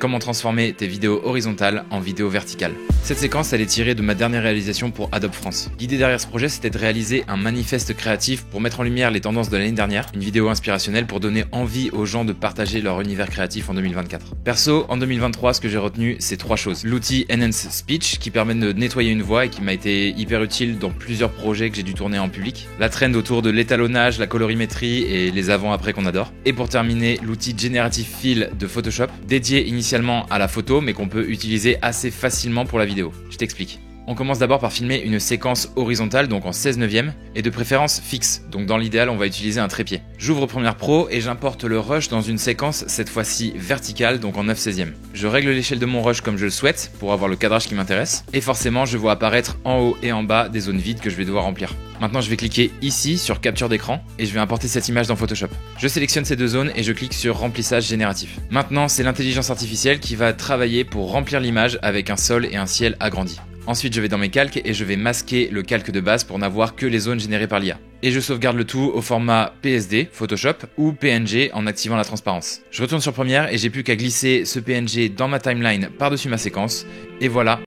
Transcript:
comment transformer tes vidéos horizontales en vidéos verticales. Cette séquence, elle est tirée de ma dernière réalisation pour Adobe France. L'idée derrière ce projet, c'était de réaliser un manifeste créatif pour mettre en lumière les tendances de l'année dernière, une vidéo inspirationnelle pour donner envie aux gens de partager leur univers créatif en 2024. Perso, en 2023, ce que j'ai retenu, c'est 3 choses. L'outil Enhance Speech, qui permet de nettoyer une voix et qui m'a été hyper utile dans plusieurs projets que j'ai dû tourner en public. La trend autour de l'étalonnage, la colorimétrie et les avant-après qu'on adore. Et pour terminer, l'outil Generative Fill de Photoshop, dédié initialement à la photo, mais qu'on peut utiliser assez facilement pour la vidéo. Je t'explique. On commence d'abord par filmer une séquence horizontale, donc en 16/9, et de préférence fixe, donc dans l'idéal on va utiliser un trépied. J'ouvre Premiere Pro et j'importe le rush dans une séquence cette fois-ci verticale, donc en 9/16. Je règle l'échelle de mon rush comme je le souhaite, pour avoir le cadrage qui m'intéresse, et forcément je vois apparaître en haut et en bas des zones vides que je vais devoir remplir. Maintenant je vais cliquer ici sur capture d'écran, et je vais importer cette image dans Photoshop. Je sélectionne ces deux zones et je clique sur remplissage génératif. Maintenant c'est l'intelligence artificielle qui va travailler pour remplir l'image avec un sol et un ciel agrandi. Ensuite, je vais dans mes calques et je vais masquer le calque de base pour n'avoir que les zones générées par l'IA. Et je sauvegarde le tout au format PSD, Photoshop, ou PNG en activant la transparence. Je retourne sur Premiere et j'ai plus qu'à glisser ce PNG dans ma timeline par-dessus ma séquence. Et voilà,